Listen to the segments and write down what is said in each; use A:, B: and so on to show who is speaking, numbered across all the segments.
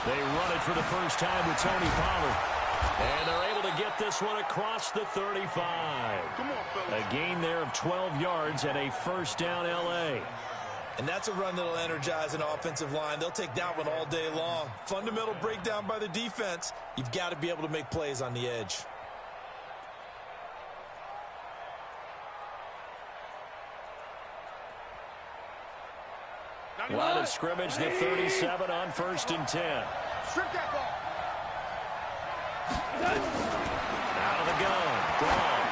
A: They run it for the first time with Tony Pollard. And they're able to get this one across the 35. A gain there of 12 yards and a first down L.A.
B: And that's a run that'll energize an offensive line. They'll take that one all day long. Fundamental breakdown by the defense. You've got to be able to make plays on the edge.
A: Line of scrimmage, the 37 on 1st and 10.
C: Strip that ball.
A: Out of the gun. Gone.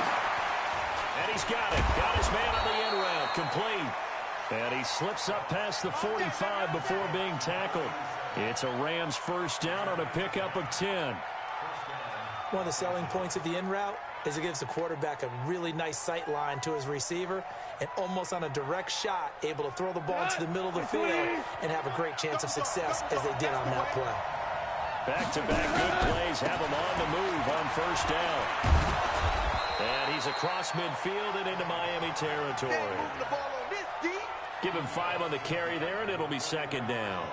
A: And he's got it. Got his man on the end route. Complete. And he slips up past the 45 before being tackled. It's a Rams first down on a pickup of 10.
D: One of the selling points of the in route is it gives the quarterback a really nice sight line to his receiver and almost on a direct shot able to throw the ball into the middle of the field and have a great chance of success as they did on that play.
A: Back-to-back good plays have him on the move on first down. And he's across midfield and into Miami territory. Give him 5 on the carry there, and it'll be second down.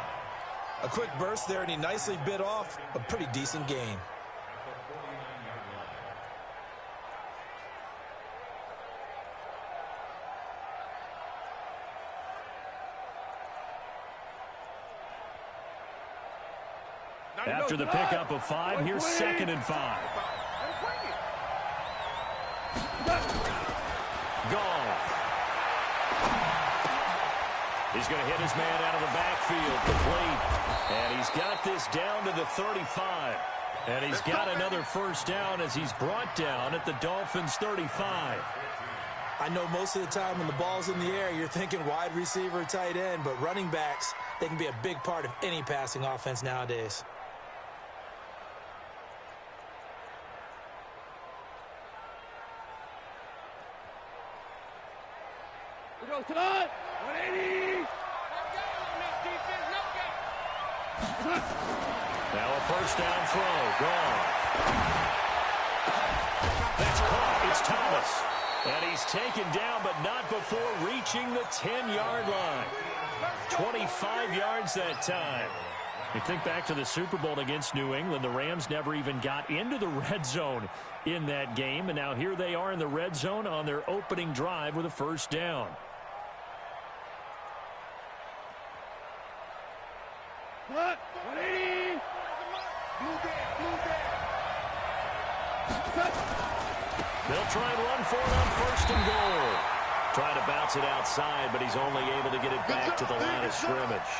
B: A quick burst there, and he nicely bit off a pretty decent gain.
A: After the pickup of 5, here's 2nd and 5. Goff. He's going to hit his man out of the backfield, complete. And he's got this down to the 35. And he's got another first down as he's brought down at the Dolphins' 35.
D: I know most of the time when the ball's in the air, you're thinking wide receiver, tight end, but running backs, they can be a big part of any passing offense nowadays.
C: Now a
A: first down throw. Gone. That's caught. It's Thomas. And he's taken down, but not before reaching the 10-yard line. 25 yards that time. You think back to the Super Bowl against New England, the Rams never even got into the red zone in that game, and now here they are in the red zone on their opening drive with a first down.
C: What? 180.
A: They'll try and run for it on 1st and goal. Trying to bounce it outside, but he's only able to get it back to the line of scrimmage.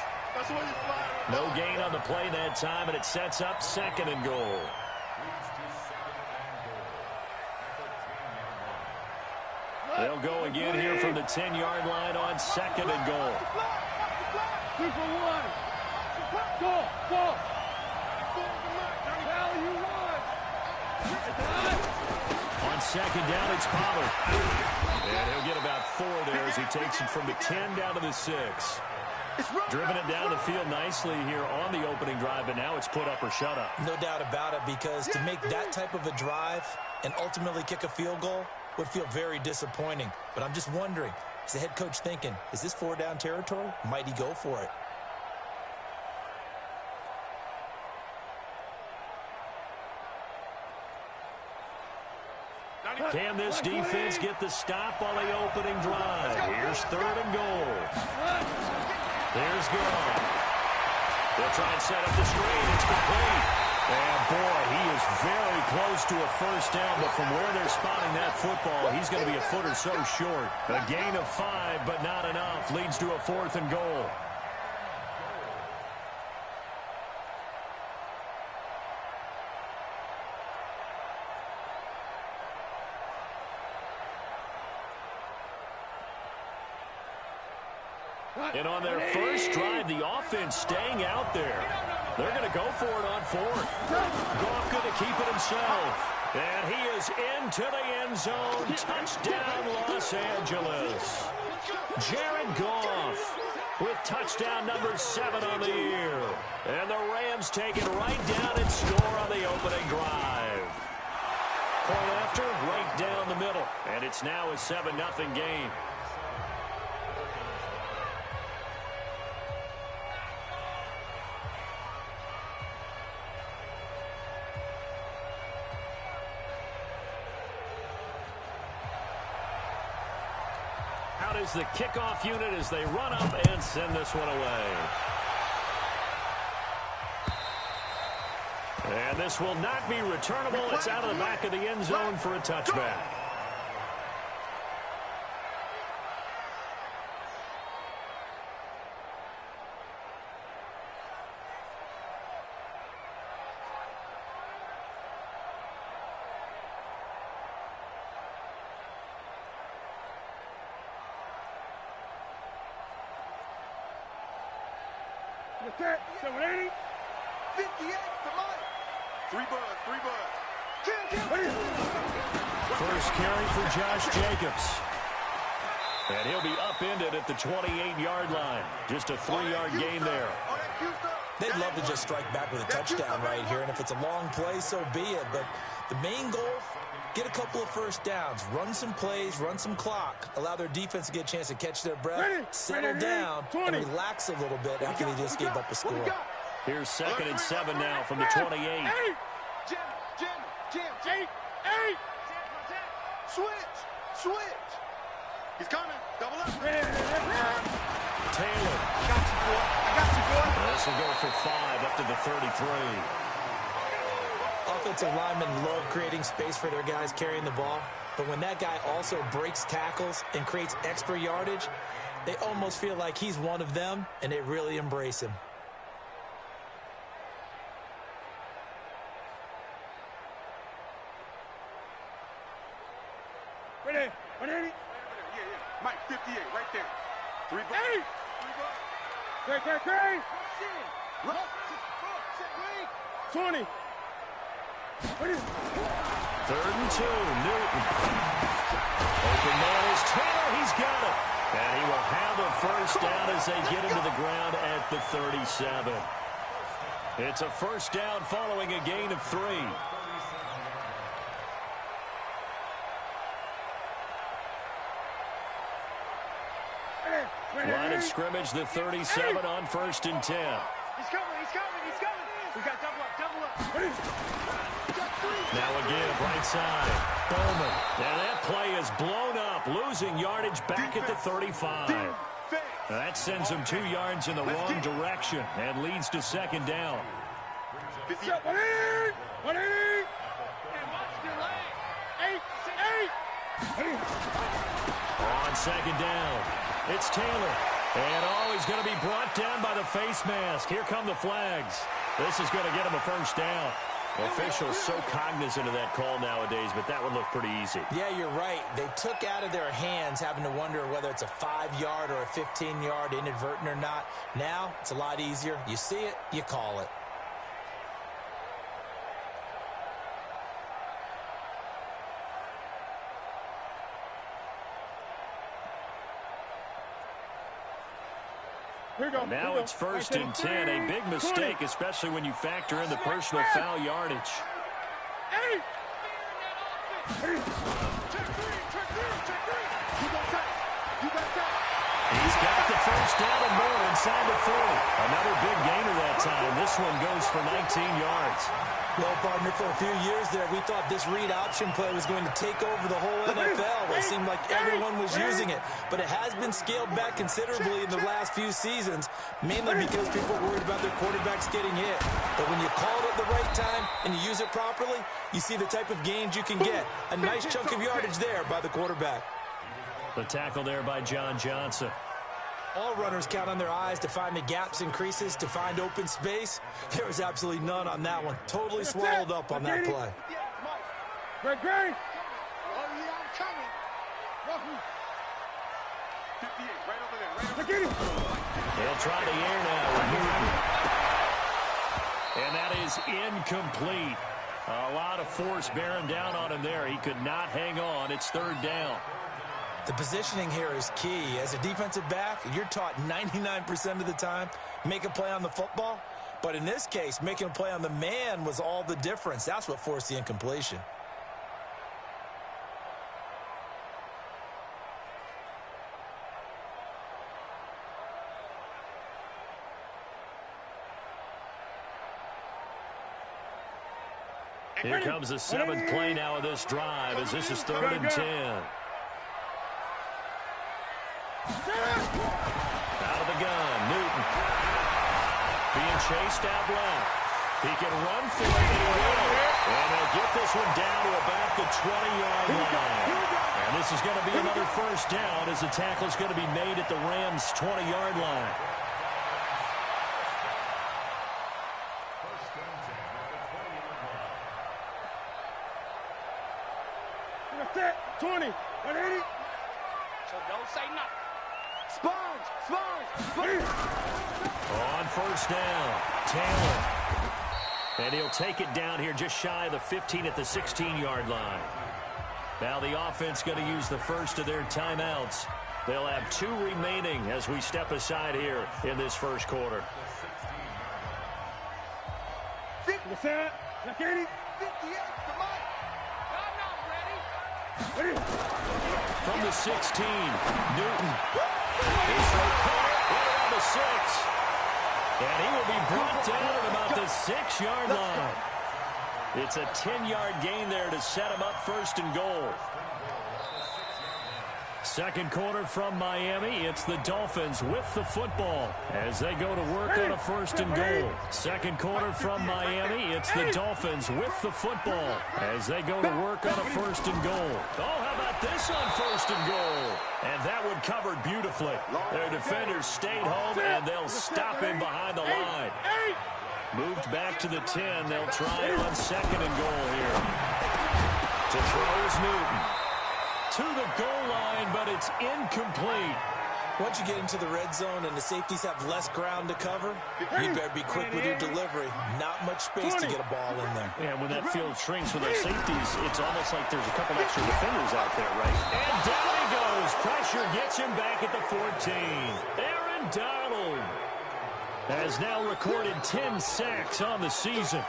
A: No gain on the play that time, and it sets up 2nd and goal. They'll go again here from the 10-yard line on 2nd and goal.
C: 2 for 1. Go.
A: On 2nd down, it's Pollard. And he'll get about 4 there as he takes it from the 10 down to the 6. Driven it down the field nicely here on the opening drive, but now it's put up or shut up.
D: No doubt about it, because to make that type of a drive and ultimately kick a field goal would feel very disappointing. But I'm just wondering, is the head coach thinking, is this 4-down territory? Might he go for it?
A: Can this defense get the stop on the opening drive? Here's 3rd and goal. There's Goff. They'll try and set up the screen. It's complete. And, boy, he is very close to a first down, but from where they're spotting that football, he's going to be a foot or so short. A gain of 5, but not enough. Leads to a 4th and goal. And on their first drive, the offense staying out there. They're going to go for it on 4th. Goff going to keep it himself. And he is into the end zone. Touchdown, Los Angeles. Jared Goff with touchdown number 7 on the year. And the Rams take it right down and score on the opening drive. Point after, right down the middle. And it's now a 7-0 game. is the kickoff unit as they run up and send this one away. And this will not be returnable. It's out of the back of the end zone for a touchback.
C: That's it. 780.
E: 58 to Mike. Three buzz.
A: First carry for Josh Jacobs. And he'll be upended at the 28-yard line. Just a 3-yard gain there.
B: They'd love to just strike back with a touchdown right here, and if it's a long play, so be it. But the main goal, get a couple of first downs, run some plays, run some clock, allow their defense to get a chance to catch their breath, settle down, and relax a little bit after they just gave up a score.
A: Here's 2nd and 7 now from the 28.
E: Jim. Switch. He's coming. Double up.
A: Taylor.
E: I got you, boy.
A: This will go for 5 up to the 33.
D: Offensive linemen love creating space for their guys carrying the ball, but when that guy also breaks tackles and creates extra yardage, they almost feel like he's one of them, and they really embrace him.
C: Ready. 180.
E: Yeah. Mike, 58, right there. 3 buzz.
C: 3. 20.
A: 3rd and 2. Newton. Open man is Taylor. He's got it. And he will have a first down as they get him to the ground at the 37. It's a first down following a gain of 3. Line of scrimmage, the 37 on 1st and 10.
C: He's coming. We got double up.
A: Now a give, right side. Bowman. And that play is blown up, losing yardage back at the 35. That sends him 2 yards in the wrong direction and leads to 2nd down.
C: 180.
A: On 2nd down, it's Taylor. And he's going to be brought down by the face mask. Here come the flags. This is going to get him a first down. Officials so cognizant of that call nowadays, but that would look pretty easy.
D: Yeah, you're right. They took out of their hands having to wonder whether it's a 5-yard or a 15-yard inadvertent or not. Now, it's a lot easier. You see it, you call it.
A: Now it's 1st and 10. A big mistake, especially when you factor in the personal foul yardage. He's got the first down and more inside the 40. Another big gainer that time. This one goes for 19 yards.
D: Well, partner, for a few years there, we thought this read option play was going to take over the whole NFL. It seemed like everyone was using it. But it has been scaled back considerably in the last few seasons, mainly because people are worried about their quarterbacks getting hit. But when you call it at the right time and you use it properly, you see the type of gains you can get. A nice chunk of yardage there by the quarterback.
A: The tackle there by John Johnson.
D: All runners count on their eyes to find the gaps and creases, to find open space. There was absolutely none on that one. Totally swallowed up on that play.
C: Great.
E: Oh, yeah, I'm coming. 58, right over there.
A: They'll try the air now with Newton. And that is incomplete. A lot of force bearing down on him there. He could not hang on. It's 3rd down.
D: The positioning here is key. As a defensive back, you're taught 99% of the time, make a play on the football. But in this case, making a play on the man was all the difference. That's what forced the incompletion.
A: Here comes the 7th play now of this drive as this is 3rd and 10. chased out left. He can run for it, and he will. And they'll get this one down to about the 20-yard line. And this is going to be another first down as the tackle is going to be made at the Rams' 20-yard line.
C: That's it. 20. 180. So don't say nothing. Sponge.
A: On first down, Taylor. And he'll take it down here just shy of the 15 at the 16-yard line. Now the offense going to use the first of their timeouts. They'll have 2 remaining as we step aside here in this first quarter.
C: 50%. 80. 58. Come on. Ready?
A: From the 16, Newton. He's right around the 6. And he will be brought down at about the 6-yard line. It's a 10-yard gain there to set him up first and goal. Second quarter from Miami. It's the Dolphins with the football as they go to work on a first and goal. Second quarter from Miami. It's the Dolphins with the football as they go to work on a first and goal. Oh, how about this on first and goal? And that one covered beautifully. Their defenders stayed home, and they'll stop him behind the line. Moved back to the 10. They'll try on second and goal here. To throw is Newton. To the goal line, but it's incomplete.
B: Once you get into the red zone and the safeties have less ground to cover, you better be quick with your delivery. Not much space to get a ball in there.
A: Yeah, when that field shrinks for those safeties, it's almost like there's a couple extra defenders out there, right? And down he goes. Pressure gets him back at the 14. Aaron Donald has now recorded 10 sacks on the season.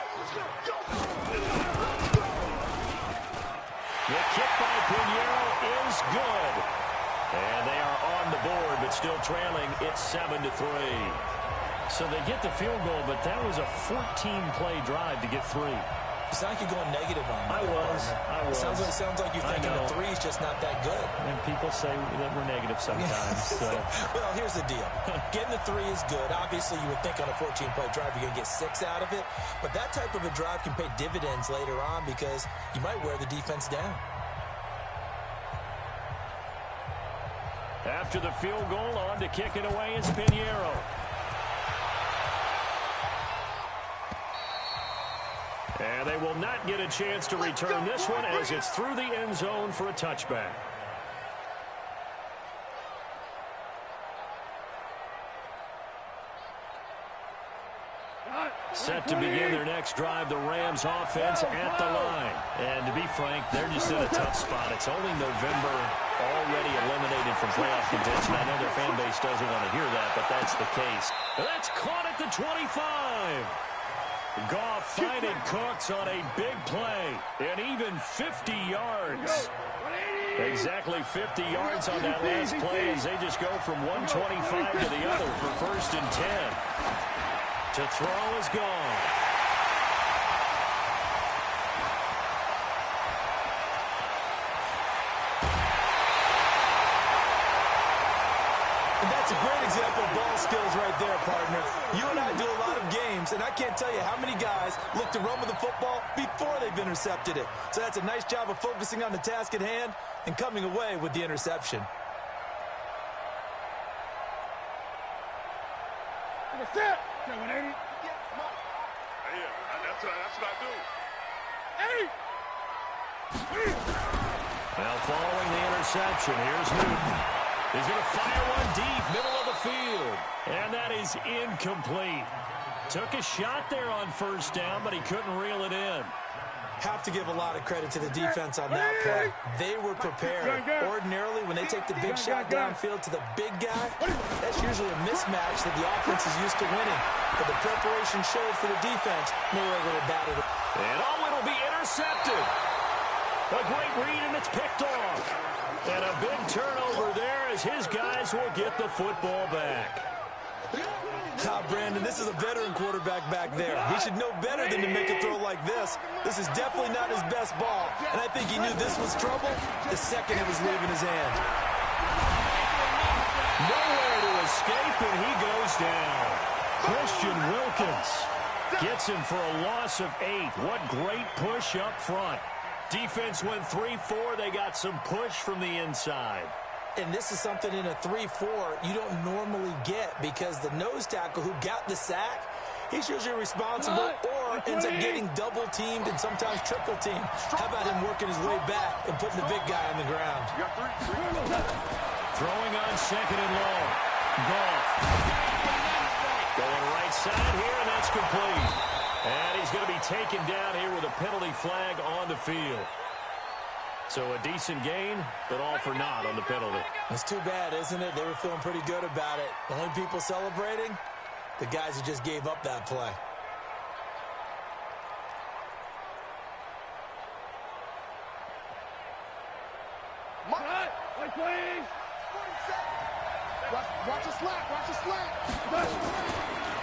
A: The kick by Pinheiro is good. And they are on the board, but still trailing. It's 7-3. So they get the field goal, but that was a 14-play drive to get 3.
B: It's not like you're going negative on that.
A: I was.
B: It sounds like you're thinking a 3 is just not that good.
A: And people say that we're negative sometimes. So.
B: Well, here's the deal. Getting the 3 is good. Obviously, you would think on a 14-play drive you're going to get 6 out of it. But that type of a drive can pay dividends later on because you might wear the defense down.
A: After the field goal, on to kick it away is Pinheiro. And they will not get a chance to return this one as it's through the end zone for a touchback. Set to begin their next drive, the Rams offense at the line. And to be frank, they're just in a tough spot. It's only November, already eliminated from playoff contention. I know their fan base doesn't want to hear that, but that's the case. That's caught at the 25. Goff finding Cooks on a big play, and even 50 yards. Exactly 50 yards on that last play as they just go from 125 to the other for first and 10. To throw is gone.
B: And that's a great example of ball skills right there, partner. You and I do a lot of games, and I can't tell you how many guys look to run with the football before they've intercepted it. So that's a nice job of focusing on the task at hand and coming away with the interception.
C: That's it. 180.
E: That's what I do.
A: Now following the interception, here's Newton. He's going to fire one deep, middle of the field. And that is incomplete. Took a shot there on first down, but he couldn't reel it in.
D: Have to give a lot of credit to the defense on that play. They were prepared. Ordinarily, when they take the big shot downfield to the big guy, that's usually a mismatch that the offense is used to winning. But the preparation showed for the defense, and they were able to battle it.
A: And it'll be intercepted. A great read, and it's picked off. And a big turnover there as his guys will get the football back.
B: Brandon, this is a veteran quarterback back there. He should know better than to make a throw like this. This is definitely not his best ball, and I think he knew this was trouble the second it was leaving his hand.
A: Nowhere to escape, and he goes down. Christian Wilkins gets him for a loss of 8. What great push up front. Defense went 3-4. They got some push from the inside.
D: And this is something in a 3-4 you don't normally get, because the nose tackle who got the sack, he's usually responsible or ends up getting double-teamed and sometimes triple-teamed. How about him working his way back and putting the big guy on the ground?
A: Throwing on second and long. Goff. Going right side here, and that's complete. And he's going to be taken down here with a penalty flag on the field. So a decent gain, but all for naught on the penalty.
D: It's too bad, isn't it? They were feeling pretty good about it. The only people celebrating, the guys who just gave up that play.
C: Please.
E: Watch the slack. Watch the slack.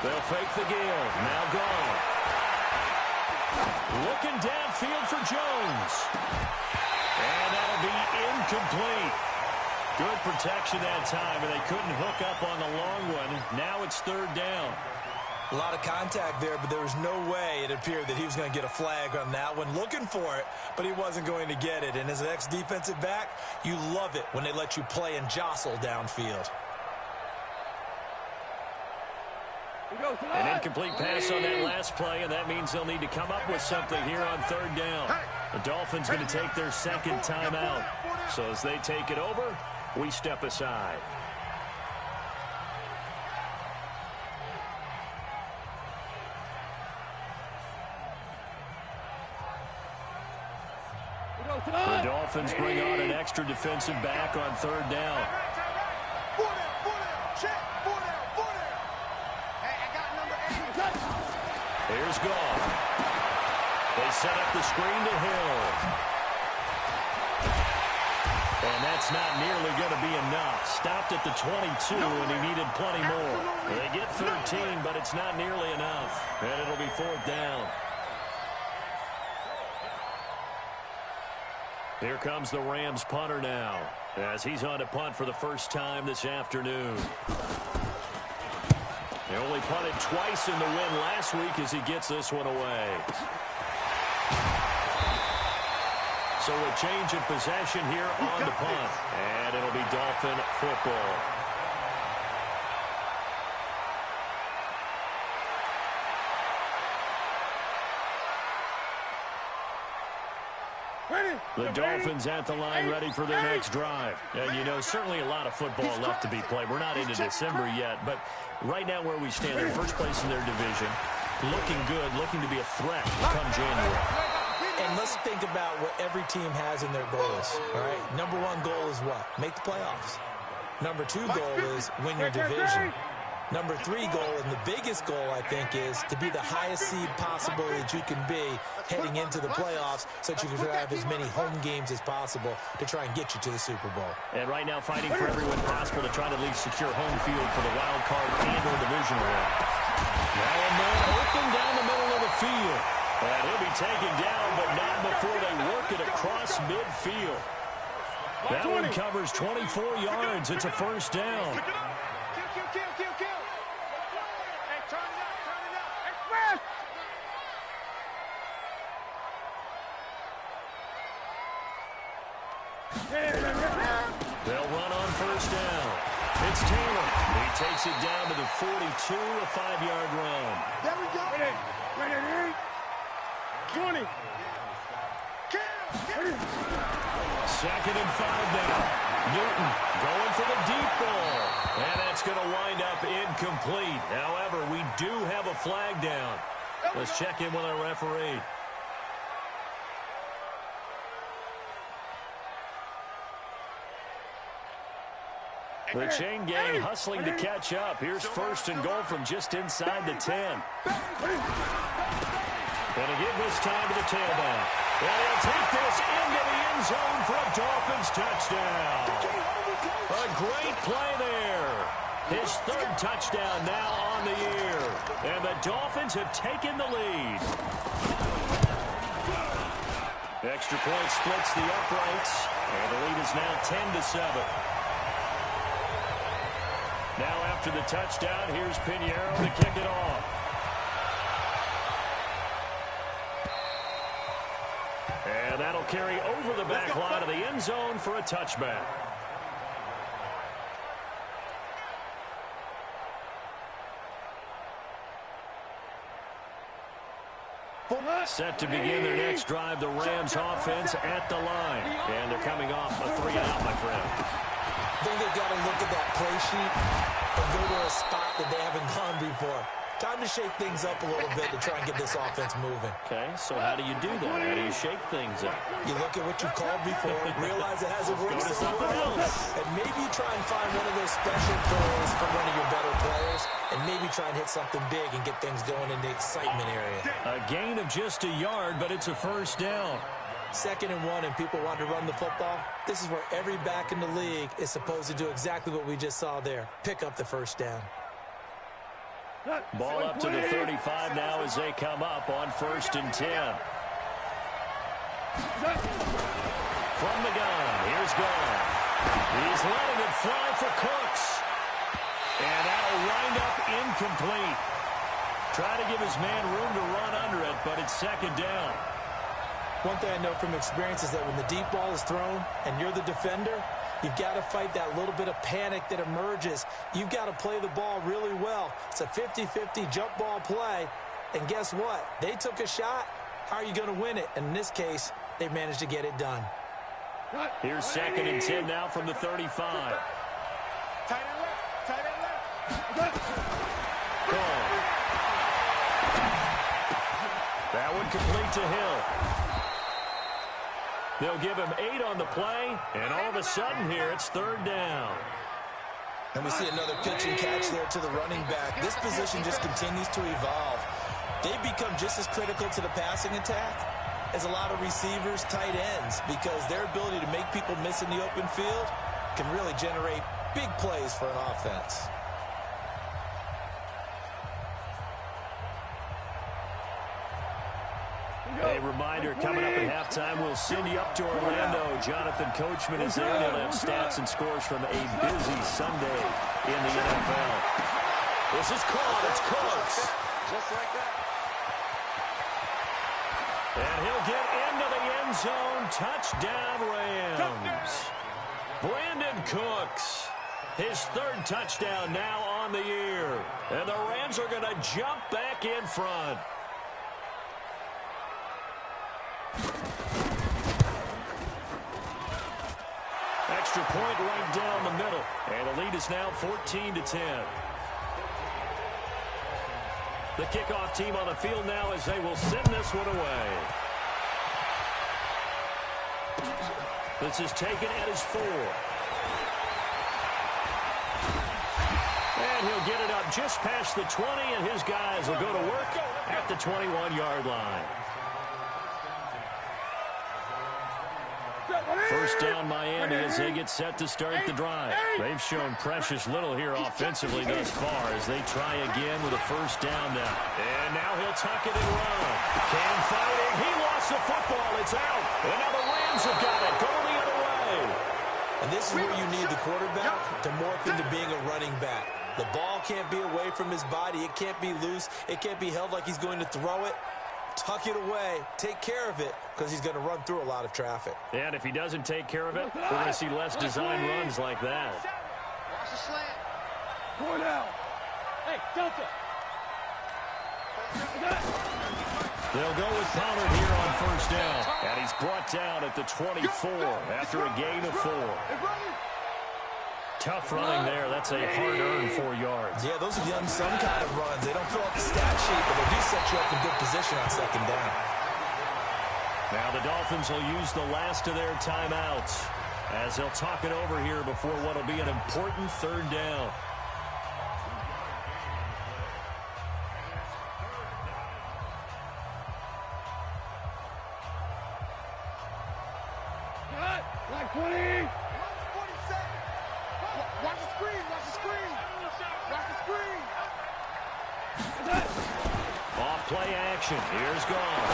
A: They'll fake the give. Now gone. Looking downfield for Jones. And that'll be incomplete. Good protection that time, and they couldn't hook up on the long one. Now it's third down.
B: A lot of contact there, but there was no way it appeared that he was going to get a flag on that one. Looking for it, but he wasn't going to get it. And as an ex-defensive back, you love it when they let you play and jostle downfield.
A: An incomplete pass on that last play, and that means they'll need to come up with something here on third down. The Dolphins going to take their second timeout. So as they take it over, we step aside. The Dolphins bring on an extra defensive back on third down. Here's Goff. They set up the screen to Hill. And that's not nearly going to be enough. Stopped at the 22, and he needed plenty more. They get 13, but it's not nearly enough. And it'll be fourth down. Here comes the Rams punter now, as he's on to punt for the first time this afternoon. They only punted twice in the win last week as he gets this one away. So a change of possession here on the punt. And it'll be Dolphin football. The Dolphins at the line ready for their next drive. And, you know, certainly a lot of football left to be played. We're not into December yet, but right now where we stand, they're first place in their division. Looking good, looking to be a threat come January.
D: And let's think about what every team has in their goals, all right? Number one goal is what? Make the playoffs. Number two goal is win your division. Number three goal, and the biggest goal, I think, is to be the highest seed possible that you can be heading into the playoffs so that you can have as many home games as possible to try and get you to the Super Bowl.
A: And right now fighting for every win possible to try to at least secure home field for the wild card and or divisional round. Now a man open down the middle of the field. And he'll be taken down, but not before they work it across midfield. That one covers 24 yards. It's a first down. They'll run on first down. It's Taylor. He takes it down to the 42, a 5-yard run.
E: There we go.
C: 20.
A: Second and 5 now. Newton going for the deep ball. And that's going to wind up incomplete. However, we do have a flag down. Let's check in with our referee. The chain gang hustling to catch up. Here's first and goal from just inside the 10. Gonna give this time to the tailback. And he'll take this into the end zone for a Dolphins touchdown. A great play there. His third touchdown now on the year. And the Dolphins have taken the lead. Extra point splits the uprights. And the lead is now 10-7. Now after after the touchdown. Here's Pinheiro to kick it off. And that'll carry over the back line of the end zone for a touchback. Set to begin their next drive, the Rams offense at the line. And they're coming off a 3-and-out, my friend.
D: I think they've got to look at that play sheet and go to a spot that they haven't gone before. Time to shake things up a little bit to try and get this offense moving.
A: Okay, so how do you do that? How do you shake things up?
D: You look at what you called before, realize it hasn't worked
A: Go to
D: so
A: something
D: well,
A: else.
D: and maybe you try and find one of those special plays from one of your better players, and maybe try and hit something big and get things going in the excitement area.
A: A gain of just a yard, but it's a first down.
D: 2nd and 1, and people want to run the football. This is where every back in the league is supposed to do exactly what we just saw there. Pick up the first down.
A: Ball up to the 35 now as they come up on 1st and 10. From the gun, here's Goff. He's letting it fly for Cooks. And that'll wind up incomplete. Try to give his man room to run under it, but it's 2nd down.
D: One thing I know from experience is that when the deep ball is thrown and you're the defender, you've got to fight that little bit of panic that emerges. You've got to play the ball really well. It's a 50-50 jump ball play. And guess what? They took a shot. How are you going to win it? And in this case, they managed to get it done.
A: Here's 2nd and 10 now from the 35.
E: Tight end left. Tight end left.
A: Ball. That one complete to Hill. They'll give him 8 on the play, and all of a sudden here, it's 3rd down.
B: And we see another pitch and catch there to the running back. This position just continues to evolve. They become just as critical to the passing attack as a lot of receivers, tight ends, because their ability to make people miss in the open field can really generate big plays for an offense.
A: A reminder, coming up at halftime, we'll send you up to Orlando. Jonathan Coachman is there. They'll have stats and scores from a busy Sunday in the NFL. This is caught. It's Cooks.
E: Just like that.
A: And he'll get into the end zone. Touchdown, Rams. Brandon Cooks. His 3rd touchdown now on the year. And the Rams are going to jump back in front. Extra point right down the middle. And the lead is now 14-10. The kickoff team on the field now as they will send this one away. This is taken at his 4. And he'll get it up just past the 20, and his guys will go to work at the 21-yard line. First down, Miami, as they get set to start the drive. They've shown precious little here offensively thus far as they try again with a first down now. And now he'll tuck it and run. Cam fighting. He lost the football. It's out. And now the Rams have got it. Going the other way.
D: And this is where you need the quarterback to morph into being a running back. The ball can't be away from his body. It can't be loose. It can't be held like he's going to throw it. Tuck it away, take care of it, because he's going to run through a lot of traffic.
A: And if he doesn't take care of it, we're going to see less design runs like that.
E: Watch the slant.
C: Going out. Hey, Delta.
A: They'll go with Pollard here on first down. And he's brought down at the 24 after a gain of 4. Tough running there. That's a hard-earned 4 yards.
D: Yeah, those are the unsung kind of runs. They don't fill up the stat sheet, but they do set you up in good position on 2nd down.
A: Now the Dolphins will use the last of their timeouts as they'll talk it over here before what will be an important 3rd down.
C: Like 20.
E: Watch the screen. Watch the screen. Watch the screen.
A: Off play action. Here's Goff.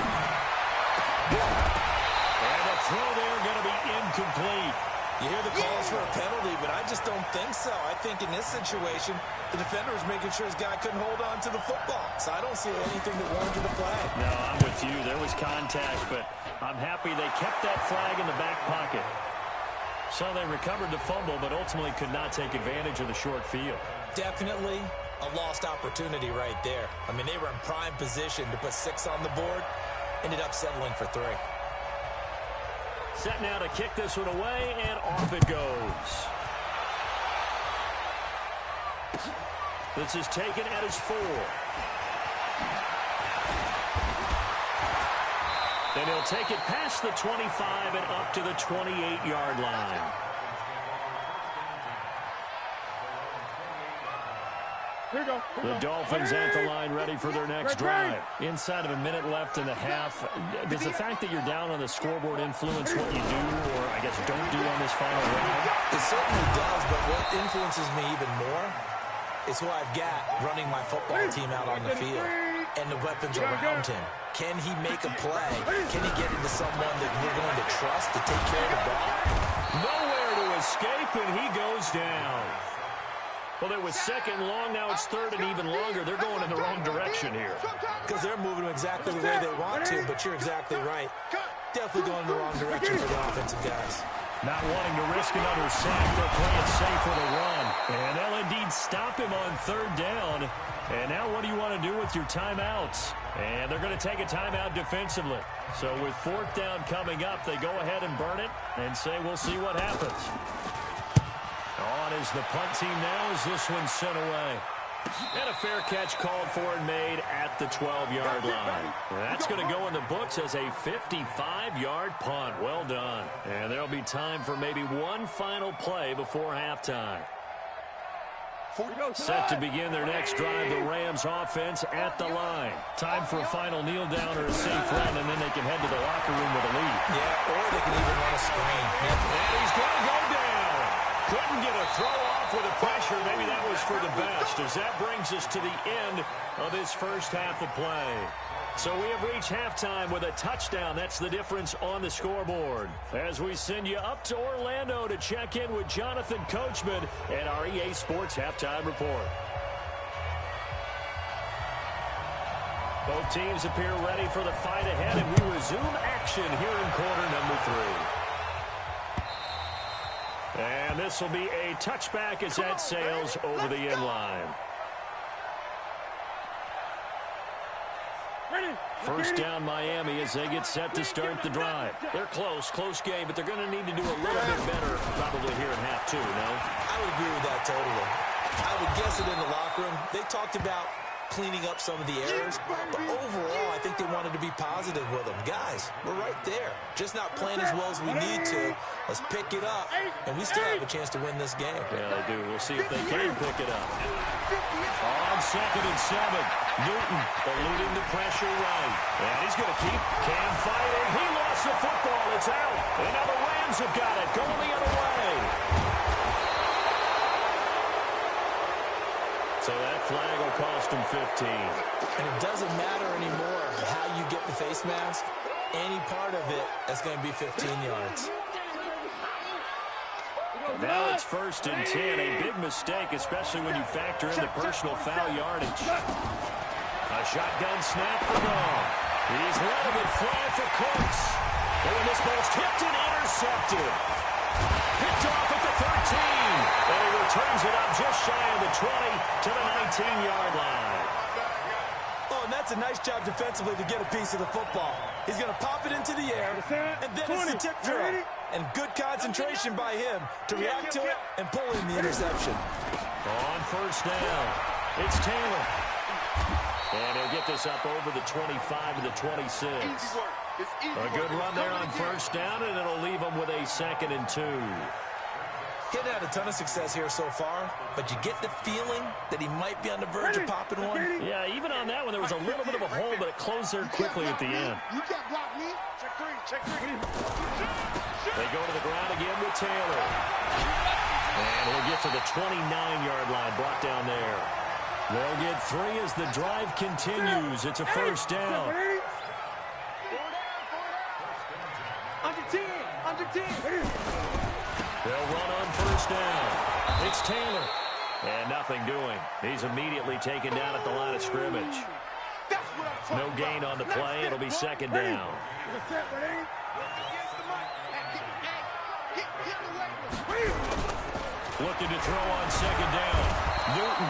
A: And the throw there going to be incomplete.
B: You hear the calls for a penalty, but I just don't think so. I think in this situation, the defender was making sure his guy couldn't hold on to the football. So I don't see anything that warranted a flag.
A: No, I'm with you. There was contact, but I'm happy they kept that flag in the back pocket. So they recovered the fumble, but ultimately could not take advantage of the short field.
B: Definitely a lost opportunity right there. I mean, they were in prime position to put 6 on the board. Ended up settling for 3.
A: Set now to kick this one away, and off it goes. This is taken at his 4. Then he'll take it past the 25 and up to the 28-yard line. The Dolphins at the line ready for their next drive. Inside of a minute left in the half, does the fact that you're down on the scoreboard influence what you do, or I guess don't do on this final round?
B: It certainly does, but what influences me even more is who I've got running my football team out on the field and the weapons around him. Can he make a play? Can he get into someone that we're going to trust to take care of the ball?
A: Nowhere to escape, and he goes down. Well, it was second long. Now it's third and even longer. They're going in the wrong direction here.
D: Because they're moving exactly the way they want to, but you're exactly right. Definitely going in the wrong direction for the offensive guys.
A: Not wanting to risk another sack. They're playing safe with a run. And they'll indeed stop him on third down. And now what do you want to do with your timeouts? And they're going to take a timeout defensively. So with fourth down coming up, they go ahead and burn it and say we'll see what happens. On is the punt team now as this one's sent away. And a fair catch called for and made at the 12-yard line. That's going to go in the books as a 55-yard punt. Well done. And there'll be time for maybe one final play before halftime. Set to begin their next drive, the Rams offense at the line. Time for a final kneel down or a safe run, and then they can head to the locker room with a lead.
B: Yeah, or they can even run a screen.
A: And he's going to go down. Couldn't get a throw off with the pressure. Maybe that was for the best, as that brings us to the end of this first half of play. So we have reached halftime with a touchdown. That's the difference on the scoreboard. As we send you up to Orlando to check in with Jonathan Coachman at our EA Sports Halftime Report. Both teams appear ready for the fight ahead, and we resume action here in quarter number 3. And this will be a touchback as that sails over the end line. First down Miami as they get set to start the drive. They're close game, but they're going to need to do a little bit better probably here in half 2, no?
B: I would agree with that totally. I would guess it in the locker room. They talked about cleaning up some of the errors, but overall, I think they wanted to be positive with them. Guys, we're right there. Just not playing as well as we need to. Let's pick it up, and we still have a chance to win this game.
A: Yeah, they do. We'll see if they can pick it up. On 2nd and 7, Newton eluding the pressure right. And he's going to keep Cam fighting. He lost the football. It's out. And now the Rams have got it. Going the other way. So that flag will cost him 15.
D: And it doesn't matter anymore how you get the face mask. Any part of it, that's going to be 15 yards.
A: Now it's 1st and 10. A big mistake, especially when you factor in the personal foul yardage. A shotgun snap for Long. He's letting it fly for Cooks. And this ball's tipped and intercepted. Picked off at the 13. And he returns it up just shy of the 20 to the 19-yard line.
D: Oh, and that's a nice job defensively to get a piece of the football. He's going to pop it into the air, and then it's the tip drill. And good concentration by him to react to it and pull in the interception.
A: On 1st down, it's Taylor. And he'll get this up over the 25 to the 26. A good run there on 1st down, and it'll leave him with a 2nd and 2.
D: Getting had a ton of success here so far, but you get the feeling that he might be on the verge of popping one.
A: Yeah, even on that one, there was a little bit of a hole, but it closed there quickly at the end.
E: You can't block me. Check three.
A: They go to the ground again with Taylor. And he'll get to the 29-yard line, brought down there. They'll get 3 as the drive continues. It's a 1st down.
C: Under 10.
A: They'll run on first down. It's Taylor. And nothing doing. He's immediately taken down at the line of scrimmage. No gain on the play. It'll be second down. Looking to throw on second down. Newton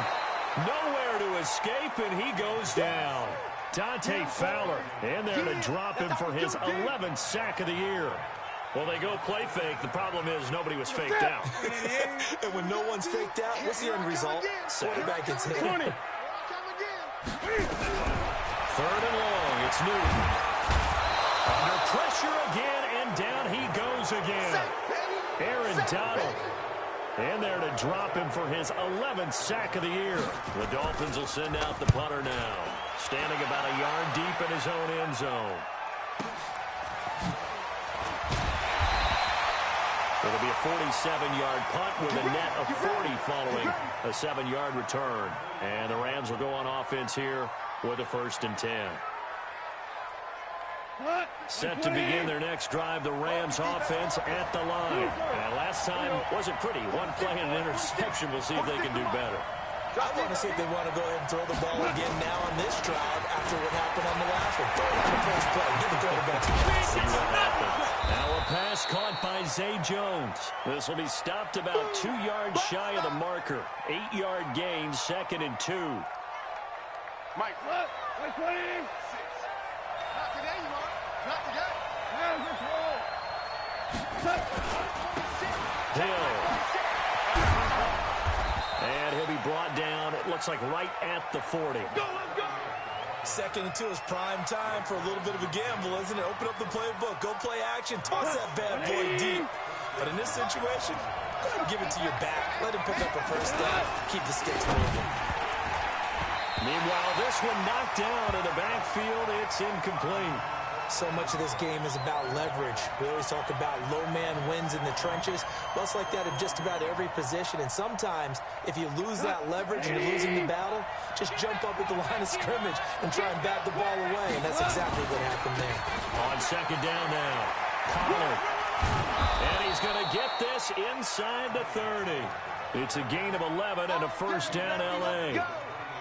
A: nowhere to escape, and he goes down. Dante Fowler in there to drop him for his 11th sack of the year. Well, they go play fake. The problem is nobody was faked out.
B: And when no one's faked out, what's the end result? Quarterback gets hit.
A: 3rd and long. It's Newton. Under pressure again, and down he goes again. Aaron Donald in there to drop him for his 11th sack of the year. The Dolphins will send out the punter now. Standing about a yard deep in his own end zone. It'll be a 47-yard punt with a net of 40 following a 7-yard return. And the Rams will go on offense here with a 1st and 10. Set to begin their next drive, the Rams offense at the line. And last time wasn't pretty. One play and an interception. We'll see if they can do better.
B: I want to see if they want to go ahead and throw the ball again now on this drive after what happened on the last one. Throw it on the first play. Give the quarterback some chance.
A: See what happens. Now a pass caught by Zay Jones. This will be stopped about 2 yards shy of the marker. 8-yard gain, 2nd and 2.
C: Mike, what? Mike, 20. Not today, you are. Not today.
A: Hill. And he'll be brought down, it looks like right at the 40.
C: Go, let's go.
B: 2nd and 2 is prime time for a little bit of a gamble, isn't it? Open up the playbook. Go play action. Toss that bad boy deep. But in this situation, go ahead and give it to your back. Let him pick up a 1st down. Keep the sticks moving.
A: Meanwhile, this one knocked down in the backfield. It's incomplete.
D: So much of this game is about leverage. We always talk about low man wins in the trenches. Well, it's like that in just about every position. And sometimes, if you lose that leverage and you're losing the battle, just jump up at the line of scrimmage and try and bat the ball away. And that's exactly what happened there.
A: On second down now, Pollard. And he's going to get this inside the 30. It's a gain of 11 and a 1st down, L.A.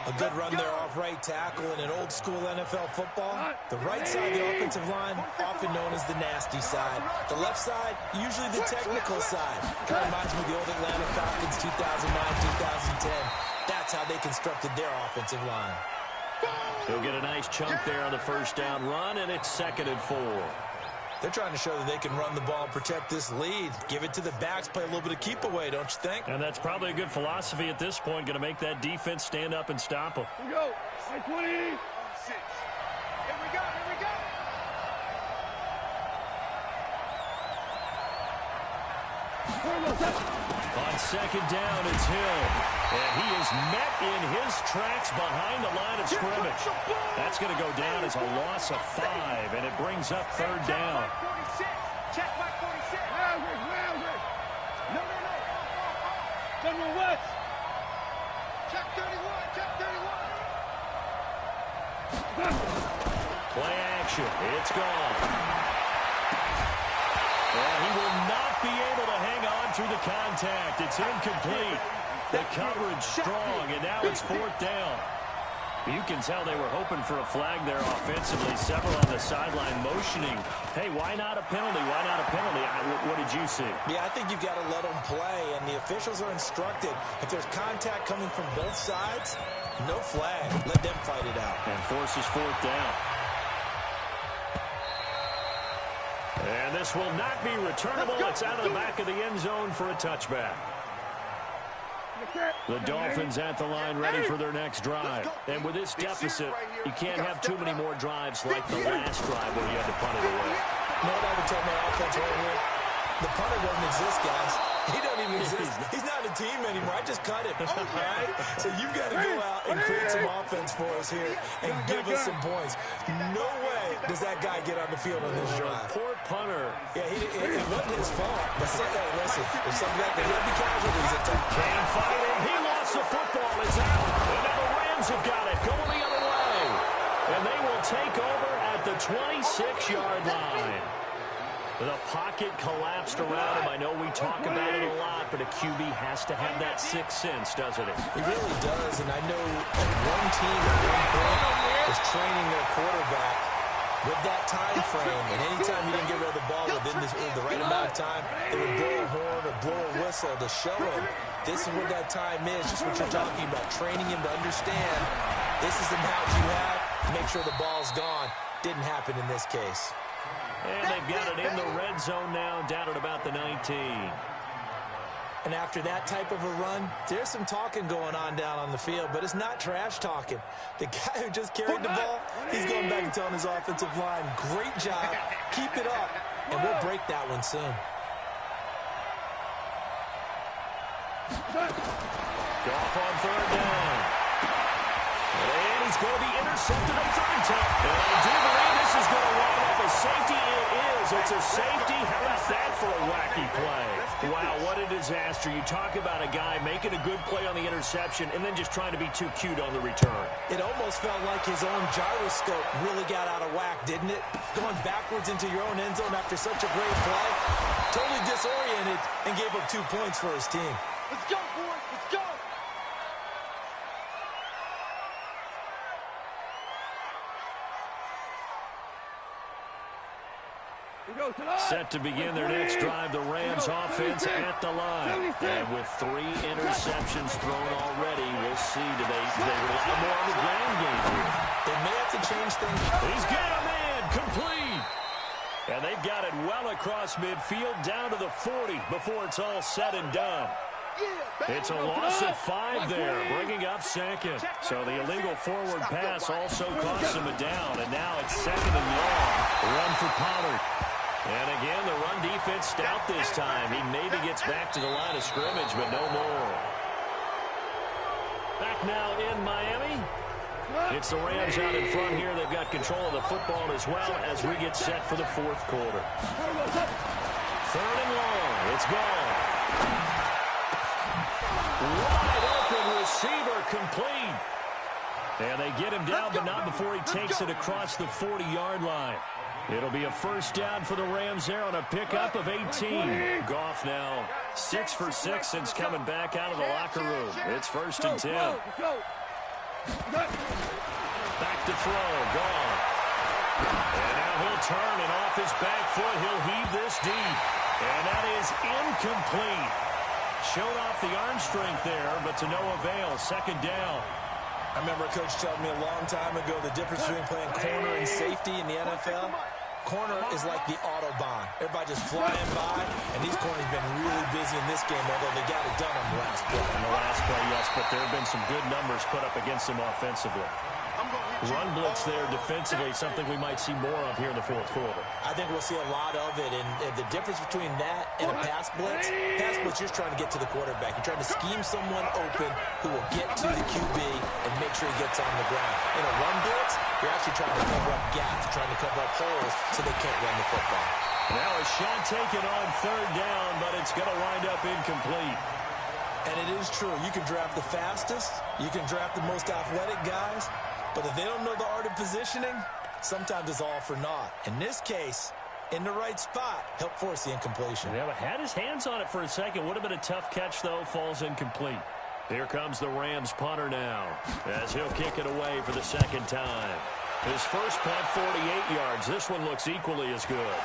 B: A good run there off right tackle in an old-school NFL football. The right side of the offensive line, often known as the nasty side. The left side, usually the technical side. Kind of reminds me of the old Atlanta Falcons 2009-2010. That's how they constructed their offensive line.
A: He'll get a nice chunk there on the 1st down run, and it's 2nd and 4.
B: They're trying to show that they can run the ball and protect this lead. Give it to the backs, play a little bit of keep away, don't you think?
A: And that's probably a good philosophy at this point. Going to make that defense stand up and stop them.
C: Here we go. 20. 6. Here we go. Here we go.
A: On second down, it's Hill. And he is met in his tracks behind the line of scrimmage. That's going to go down as a loss of 5, and it brings up 3rd down.
C: Check back 46. No. General West. Check 31. Check 31.
A: Play action. It's gone. And he will not be able to hang on through the contact. It's incomplete. The coverage strong, and now it's 4th down. You can tell they were hoping for a flag there offensively. Several on the sideline motioning. Hey, why not a penalty? Why not a penalty? What did you see?
B: Yeah, I think you've got to let them play, and the officials are instructed. If there's contact coming from both sides, no flag. Let them fight it out.
A: And forces 4th down. And this will not be returnable. It's out of the back of the end zone for a touchback. The Dolphins at the line ready for their next drive. And with this deficit, you can't have too many more drives like the last drive where you had to punt it away.
B: You know what I would tell my offense right here? The punter doesn't exist, guys. He doesn't even exist. He's not a team anymore. I just cut him. All right? So you've got to go out and create some offense for us here and give us some points. No way does that guy get on the field on this drive.
A: Poor punter.
B: Yeah, it wasn't his fault. But listen, if something like that, he'll be casualties at times.
A: Can't fight it. He lost the football. It's out. And now the Rams have got it going the other way. And they will take over at the 26-yard line. The pocket collapsed around him. I know we talk about it a lot, but a QB has to have that sixth sense, doesn't it?
B: It really does, and I know one team at one point was training their quarterback with that time frame, and anytime you didn't get rid of the ball within the right amount of time, they would blow a horn or blow a whistle to show him this is what that time is, just what you're talking about, training him to understand this is the amount you have, make sure the ball's gone. Didn't happen in this case.
A: And they've got it in the red zone now, down at about the 19.
D: And after that type of a run, there's some talking going on down on the field, but it's not trash talking. The guy who just carried the ball, he's going back and telling his offensive line, great job, keep it up, and we'll break that one soon.
A: Goff on third down. And he's going to be intercepted on third down. And I do believe this is going to wind up a safety. It is. It's a safety. How about that for a wacky play? Wow, what a disaster. You talk about a guy making a good play on the interception and then just trying to be too cute on the return.
D: It almost felt like his own gyroscope really got out of whack, didn't it? Going backwards into your own end zone after such a great play. Totally disoriented and gave up 2 points for his team.
E: Let's go, boys. Let's go.
A: Set to begin their next drive, the Rams offense at the line. And with 3 interceptions thrown already, we'll see, do they rely more on the ground game here?
D: They may have to change things.
A: He's got a man, complete. And they've got it well across midfield, down to the 40 before it's all said and done. It's a loss of 5 there, bringing up second. So the illegal forward pass also cost him a down, and now it's 2nd and long. Run for Pollard. And again, the run defense stout this time. He maybe gets back to the line of scrimmage, but no more. Back now in Miami. It's the Rams out in front here. They've got control of the football as well as we get set for the 4th quarter. 3rd and long. It's gone. Wide open receiver, complete. And they get him down, but not before he takes it across the 40-yard line. It'll be a first down for the Rams there on a pickup of 18. Goff now 6 for 6 since coming back out of the locker room. It's 1st and 10. Back to throw, Goff. And now he'll turn, and off his back foot, he'll heave this deep. And that is incomplete. Showed off the arm strength there, but to no avail. 2nd down.
B: I remember a coach telling me a long time ago the difference between playing corner and safety in the NFL. Corner is like the Autobahn. Everybody just flying by, and these corners have been really busy in this game, although they got it done on the last play.
A: On the last play, yes, but there have been some good numbers put up against them offensively. Run blitz there defensively, something we might see more of here in the 4th quarter.
D: I think we'll see a lot of it, and the difference between that and a pass blitz, you're just trying to get to the quarterback. You're trying to scheme someone open who will get to the QB and make sure he gets on the ground. In a run blitz, you're actually trying to cover up gaps, trying to cover up holes so they can't run the football.
A: Now a shot taken on 3rd down, but it's going to wind up incomplete.
D: And it is true. You can draft the fastest. You can draft the most athletic guys. But if they don't know the art of positioning, sometimes it's all for naught. In this case, in the right spot, helped force the incompletion.
A: Yeah, but had his hands on it for a second. Would have been a tough catch, though. Falls incomplete. Here comes the Rams punter now, as he'll kick it away for the 2nd time. His first punt, 48 yards. This one looks equally as good.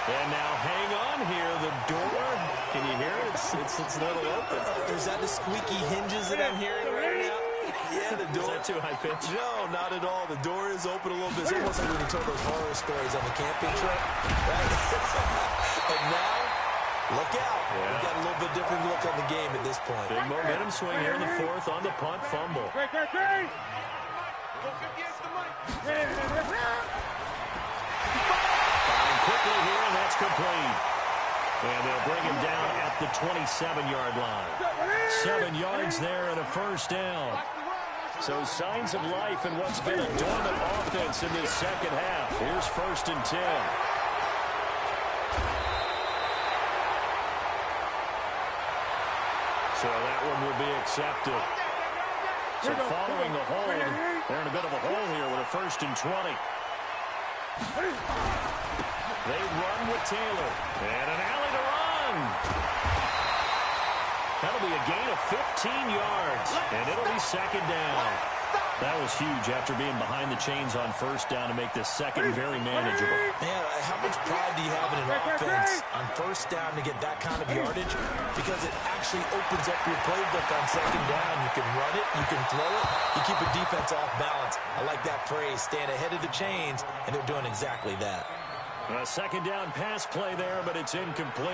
A: And now hang on here. The door, can you hear it? It's a little open.
D: Is that the squeaky hinges that I'm hearing right now? Yeah, the door.
A: Is that too high pitch?
D: No, not at all. The door is open a little bit. It's almost like when you told those horror stories on the camping trip. Right? And now, look out.
A: Yeah.
D: We've got a little bit different look on the game at this point.
A: Big momentum swing here in the 4th on the punt fumble. Quickly here, and that's complete. And they'll bring him down at the 27-yard line. 7 yards there and a first down. So signs of life in what's been a dormant offense in this 2nd half. Here's 1st and 10. So that one will be accepted. So following the hold, they're in a bit of a hole here with a 1st and 20. They run with Taylor. And an alley to run. That'll be a gain of 15 yards. And it'll be 2nd down. That was huge after being behind the chains on 1st down to make this 2nd very manageable.
B: Man, how much pride do you have in an offense on 1st down to get that kind of yardage? Because it actually opens up your playbook on 2nd down. You can run it, you can throw it, you keep a defense off balance. I like that phrase, stand ahead of the chains, and they're doing exactly that.
A: A 2nd down pass play there, but it's incomplete.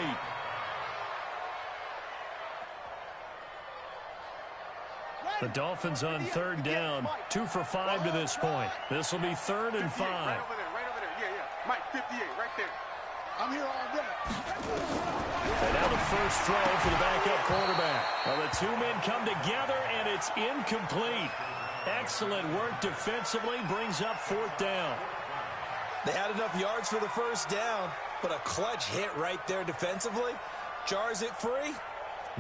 A: The Dolphins on 3rd down, 2 for 5 to this point. This will be 3rd and 5.
C: Right over there. Yeah. Mike, 58, right there. I'm here all day.
A: And now the first throw for the backup quarterback. Well, the 2 men come together, and it's incomplete. Excellent work defensively, brings up 4th down.
B: They had enough yards for the 1st down, but a clutch hit right there defensively. Jars it free.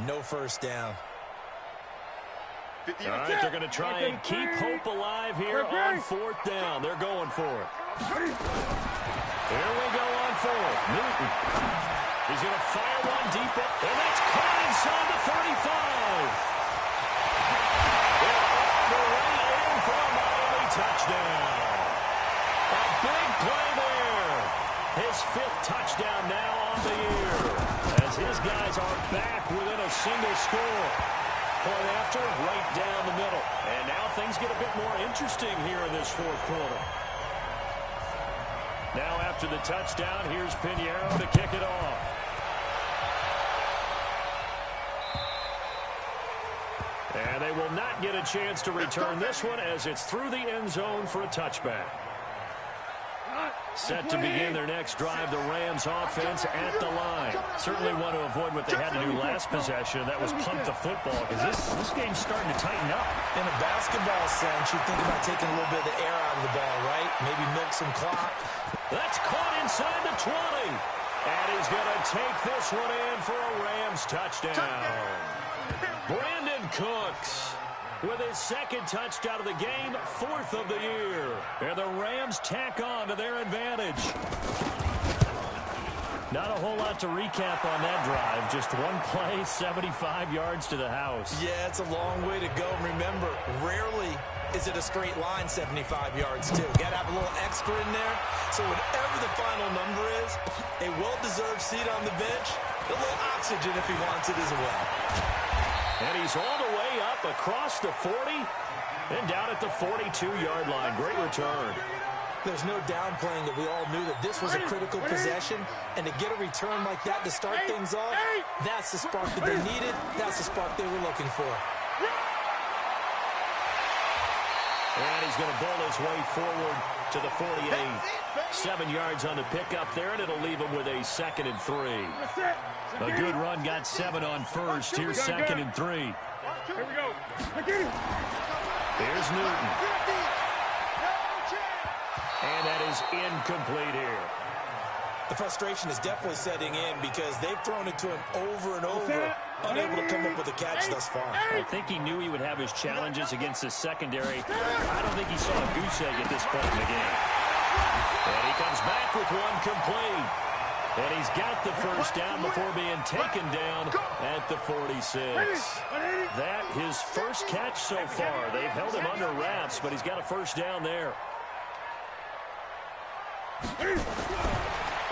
B: No 1st down.
A: All right, they're going to try and keep hope alive here on 4th down. They're going for it. Here we go on 4th. Newton. He's going to fire one deep, and that's caught inside the 35. They're all the way in for a Miami touchdown. A big play there. His 5th touchdown now on the year as his guys are back within a single score. Point after, right down the middle. And now things get a bit more interesting here in this 4th quarter. Now after the touchdown, here's Pinheiro to kick it off. And they will not get a chance to return this one as it's through the end zone for a touchback. Set to begin their next drive, the Rams offense at the line. Certainly want to avoid what they had to do last possession, that was pump the football, because this game's starting to tighten up.
B: In a basketball sense, you think about taking a little bit of the air out of the ball, right? Maybe milk some clock.
A: That's caught inside the 20. And he's going to take this one in for a Rams touchdown. Brandon Cooks with his 2nd touchdown of the game, 4th of the year. And the Rams tack on to their advantage. Not a whole lot to recap on that drive. Just one play, 75 yards to the house.
B: Yeah, it's a long way to go. Remember, rarely is it a straight line 75 yards, too. Got to have a little extra in there. So whatever the final number is, a well-deserved seat on the bench, a little oxygen if he wants it as well.
A: And he's all the way up across the 40 and down at the 42-yard line. Great return.
D: There's no downplaying that we all knew that this was a critical possession, and to get a return like that to start things off, that's the spark that they needed. That's the spark they were looking for.
A: And he's going to bowl his way forward to the 48. 7 yards on the pickup there, and it'll leave him with a 2nd and 3. A good run, got 7 on 1st. Here's 2nd and 3.
C: Here we go.
A: Here's Newton. And that is incomplete here.
B: The frustration is definitely setting in because they've thrown it to him over and over, unable to come up with a catch thus far.
A: I think he knew he would have his challenges against his secondary. I don't think he saw a goose egg at this point in the game. And he comes back with one complete. And he's got the 1st down before being taken down at the 46. That his 1st catch so far. They've held him under wraps, but he's got a 1st down there.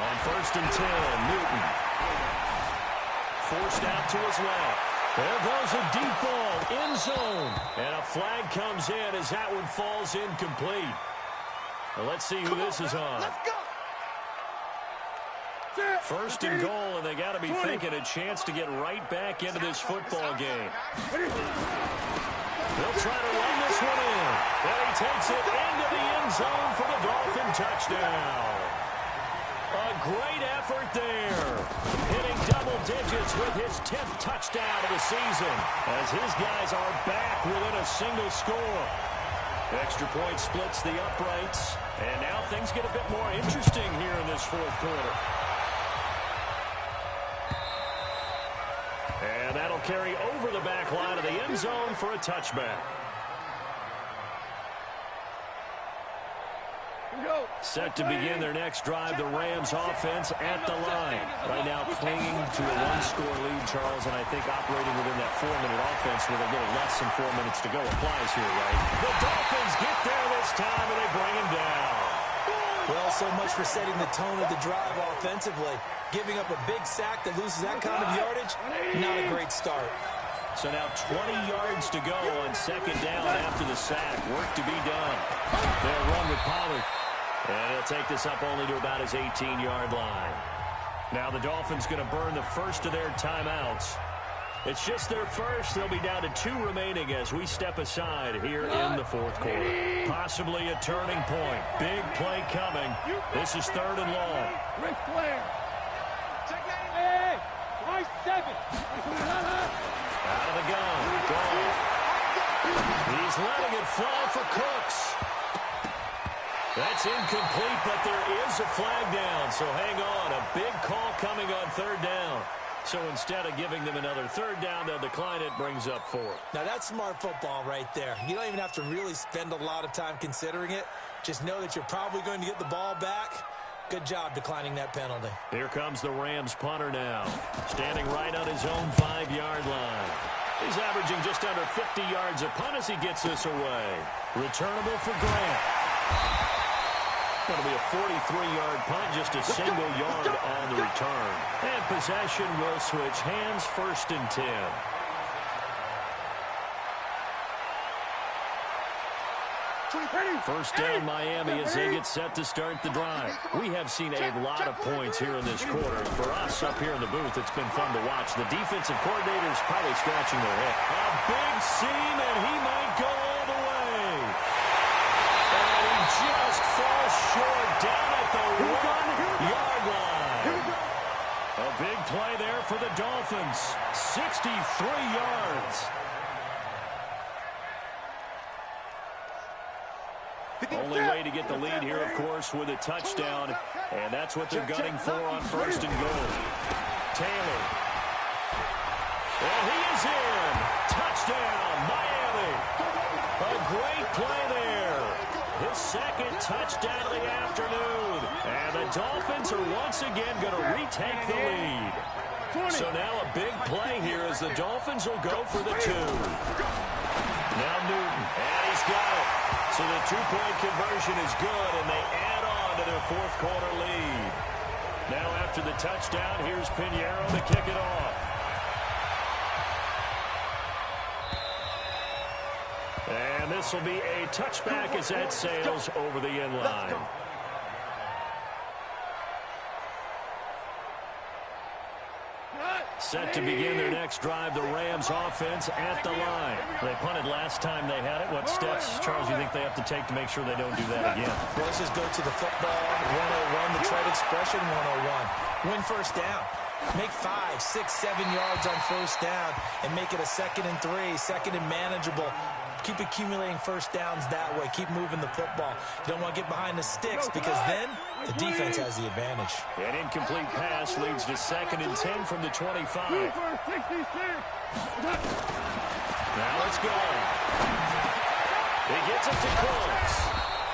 A: On 1st and 10, Newton. Forced out to his left. There goes a deep ball, end zone. And a flag comes in as that one falls incomplete. Well, let's see who this is on. 1st and goal, and they got to be thinking a chance to get right back into this football game. They'll try to run this one in. And he takes it into the end zone for the Dolphin touchdown. A great effort there. Hitting double digits with his 10th touchdown of the season as his guys are back within a single score. Extra point splits the uprights. And now things get a bit more interesting here in this 4th quarter. And that'll carry over the back line of the end zone for a touchback. Set to begin their next drive, the Rams offense at the line. Right now clinging to a one-score lead, Charles, and I think operating within that 4-minute offense with a little less than 4 minutes to go applies here, right? The Dolphins get there this time, and they bring him down.
D: Well, so much for setting the tone of the drive offensively. Giving up a big sack that loses that kind of yardage, not a great start.
A: So now 20 yards to go on second down after the sack. Work to be done. They'll run with Pollard. And he'll take this up only to about his 18-yard line. Now the Dolphins going to burn the first of their timeouts. It's just their first. They'll be down to 2 remaining as we step aside here in the fourth quarter. Possibly a turning point. Big play coming. This is 3rd and long.
C: Rick Flair. Hey, right 7.
A: Out of the gun. Goal. He's letting it fly for Cooks. That's incomplete, but there is a flag down, so hang on. A big call coming on 3rd down. So instead of giving them another 3rd down, they'll decline it, brings up 4th.
D: Now that's smart football right there. You don't even have to really spend a lot of time considering it. Just know that you're probably going to get the ball back. Good job declining that penalty.
A: Here comes the Rams punter now, standing right on his own 5-yard line. He's averaging just under 50 yards a punt as he gets this away. Returnable for Grant. Going to be a 43-yard punt, just a single yard on the return. And possession will switch hands, 1st and 10. First down Miami as they get set to start the drive. We have seen a lot of points here in this quarter. For us up here in the booth, it's been fun to watch. The defensive coordinator's probably scratching their head. A big seam, and he might go all the way. And he just falls short down at the 1-yard line. A big play there for the Dolphins. 63 yards. Only way to get the lead here, of course, with a touchdown. And that's what they're gunning for on 1st and goal. Taylor. And he is in. Touchdown, Miami. A great play there. His 2nd touchdown of the afternoon. And the Dolphins are once again going to retake the lead. So now a big play here as the Dolphins will go for the 2. Now Newton. And he's got it. So the 2-point conversion is good, and they add on to their 4th quarter lead. Now after the touchdown, here's Pinheiro to kick it off. And this will be a touchback as that sails over the end line. Set to begin their next drive, the Rams offense at the line. They punted last time they had it. What steps, Charles, you think they have to take to make sure they don't do that again?
D: Well, let's just go to the football 101, the trade expression 101. Win 1st down. Make 5, 6, 7 yards on 1st down and make it a 2nd and 3, 2nd and manageable. Keep accumulating 1st downs that way. Keep moving the football. You don't want to get behind the sticks because then the defense has the advantage.
A: An incomplete pass leads to 2nd and 10 from the 25. Now let's go. He gets it to Cooks.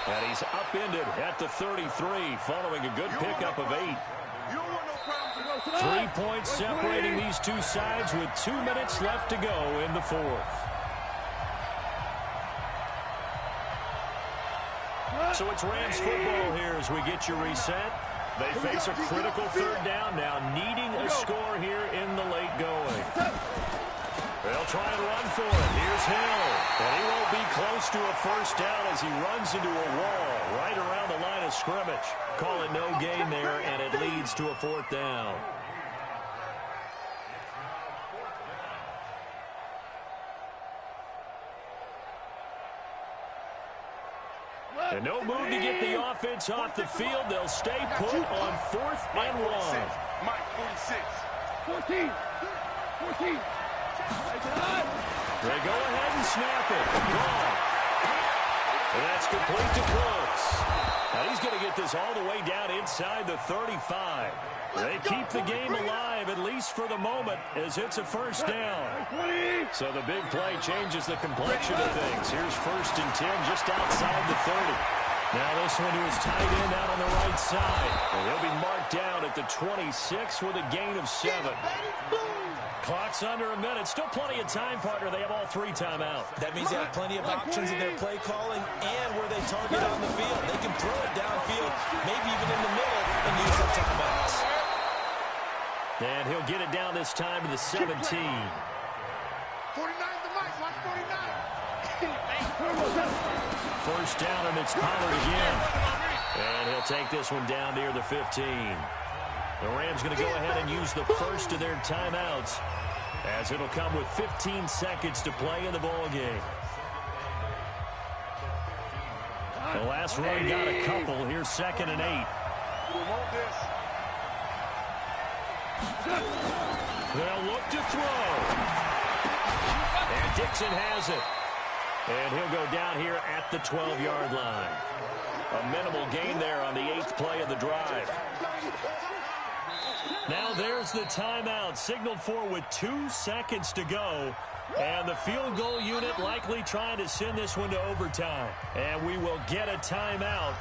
A: And he's upended at the 33 following a good pickup of 8. 3 points separating these two sides with 2 minutes left to go in the 4th. So it's Rams football here as we get you reset. They face a critical 3rd down now, needing a score here in the late going. They'll try and run for it. Here's Hill. And he won't be close to a 1st down as he runs into a wall right around the line of scrimmage. Call it no gain there, and it leads to a 4th down. And no move to get the offense off the field. They'll stay put on 4th and 1.
C: Mike 46. 14.
A: They go ahead and snap it. Gone. And that's complete to Cooks. Now he's going to get this all the way down inside the 35. They keep the game alive, at least for the moment, as it's a 1st down. So the big play changes the complexion of things. Here's 1st and 10 just outside the 30. Now this one to his tight end out on the right side. And he'll be marked down at the 26 with a gain of 7. Clock's under a minute. Still plenty of time, partner. They have all 3 timeouts.
B: That means they have plenty of options in their play calling and where they target on the field. They can throw it downfield, maybe even in the middle, and use their timeouts.
A: And he'll get it down this time to the 17.
E: 49 the mic, watch 49.
A: First down, and it's Pollard again. And he'll take this one down near the 15. The Rams going to go ahead and use the first of their timeouts, as it'll come with 15 seconds to play in the ball game. The last run got a couple. Here's 2nd and 8.
E: We want this.
A: They'll look to throw. And Dixon has it. And he'll go down here at the 12-yard line. A minimal gain there on the 8th play of the drive. Now there's the timeout, signaled for with 2 seconds to go. And the field goal unit likely trying to send this one to overtime. And we will get a timeout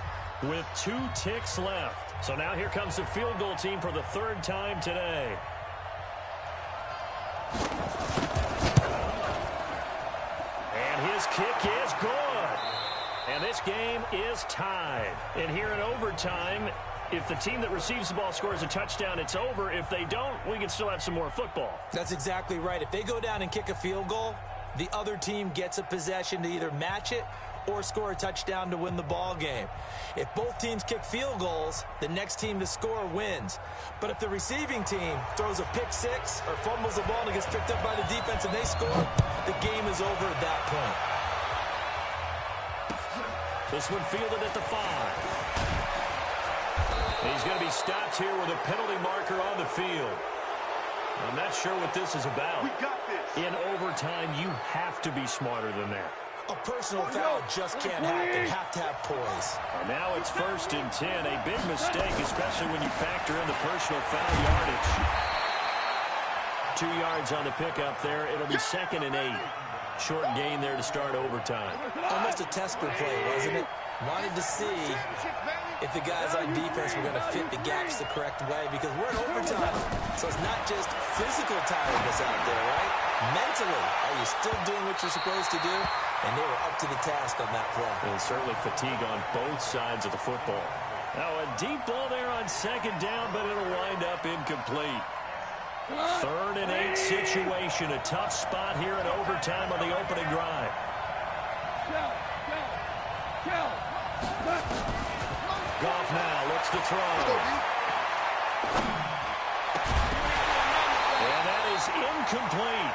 A: with 2 ticks left. So now here comes the field goal team for the 3rd time today. And his kick is good. And this game is tied. And here in overtime, if the team that receives the ball scores a touchdown, it's over. If they don't, we can still have some more football.
D: That's exactly right. If they go down and kick a field goal, the other team gets a possession to either match it or score a touchdown to win the ball game. If both teams kick field goals, the next team to score wins. But if the receiving team throws a pick 6 or fumbles the ball and it gets picked up by the defense and they score, the game is over at that point.
A: This one fielded at the 5. He's going to be stopped here with a penalty marker on the field. I'm not sure what this is about.
E: We got this.
A: In overtime, you have to be smarter than that.
B: A personal foul just can't happen. Have to have poise.
A: And now it's 1st and 10. A big mistake, especially when you factor in the personal foul yardage. 2 yards on the pickup there. It'll be 2nd and 8. Short gain there to start overtime.
B: Almost a tester play, wasn't it? Wanted to see if the guys on defense were going to fit the gaps the correct way, because we're in overtime. So it's not just physical tiredness out there, right? Mentally, are you still doing what you're supposed to do? And they were up to the task on that play.
A: And certainly fatigue on both sides of the football. Now a deep ball there on 2nd down, but it'll wind up incomplete. 3rd and 8 situation. A tough spot here in overtime on the opening drive. Goff now looks to throw. And that is incomplete.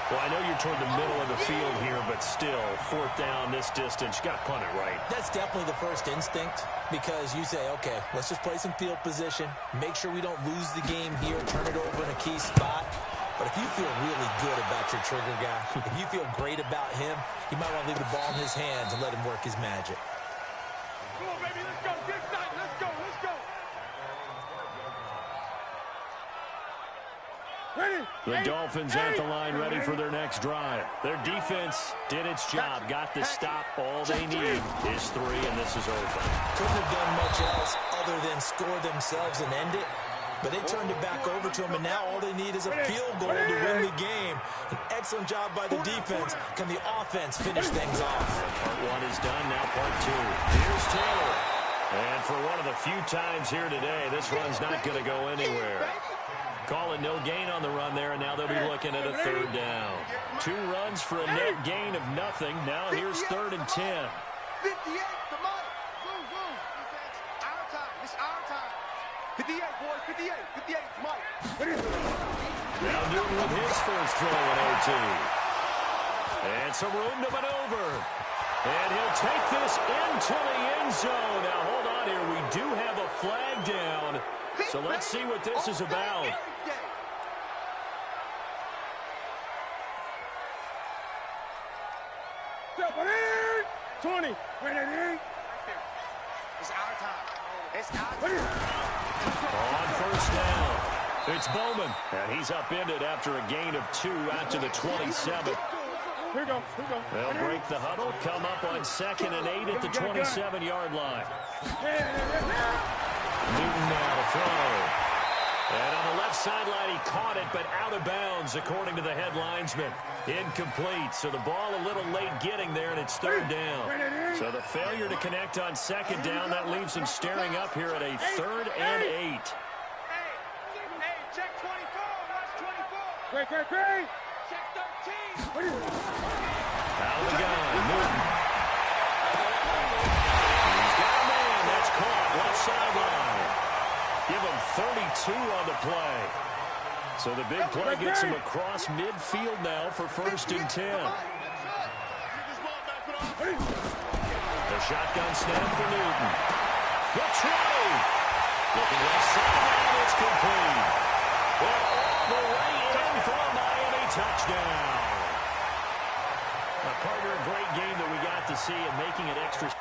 A: Well, I know you're toward the middle of the field here, but still, 4th down this distance. You got to punt it right.
B: That's definitely the first instinct, because you say, okay, let's just play some field position, make sure we don't lose the game here, turn it over in a key spot. But if you feel really good about your trigger guy, if you feel great about him, you might want to leave the ball in his hands and let him work his magic.
E: Come on, baby, let's go. Get excited. Let's go. Let's go.
A: The Dolphins at the line, ready for their next drive. Their defense did its job, got the stop. All they need is 3, and this is over.
B: Couldn't have done much else other than score themselves and end it. But they turned it back over to him, and now all they need is a field goal to win the game. An excellent job by the defense. Can the offense finish things off?
A: Part 1 is done, now part 2. Here's Taylor. And for one of the few times here today, this run's not going to go anywhere. Calling no gain on the run there, and now they'll be looking at a 3rd down. 2 runs for a net gain of nothing. Now here's 3rd and 10.
E: 58, come on. Move, move. Our time. It's our time. 58, boys. 58. 58, Mike.
A: Now Newton with his first throw in OT. And some room to maneuver. And he'll take this into the end zone. Now hold on here. We do have a flag down. So let's see what this is about.
E: 20. It's our time. It's our time.
A: On 1st down, it's Bowman. And he's upended after a gain of 2 out to the 27.
C: Here we go.
A: They'll break the huddle, come up on 2nd and 8 at the 27-yard line. Newton now to throw. And on the left sideline, he caught it, but out of bounds, according to the head linesman. Incomplete, so the ball a little late getting there, and it's 3rd down. So the failure to connect on 2nd down, that leaves him staring up here at a 3rd and 8.
E: Hey, check 24. Watch 24.
C: Great.
E: Check 13.
A: Out of the gun, Newton. He's got a man. That's caught. Left sideline. Give him 32 on the play. So the big play gets him across midfield now for 1st and 10. The shotgun snap for Newton. The throw. Looking left sideline. It's complete. Well, all the way in for a Miami touchdown. A partner, a great game that we got to see and making it extra.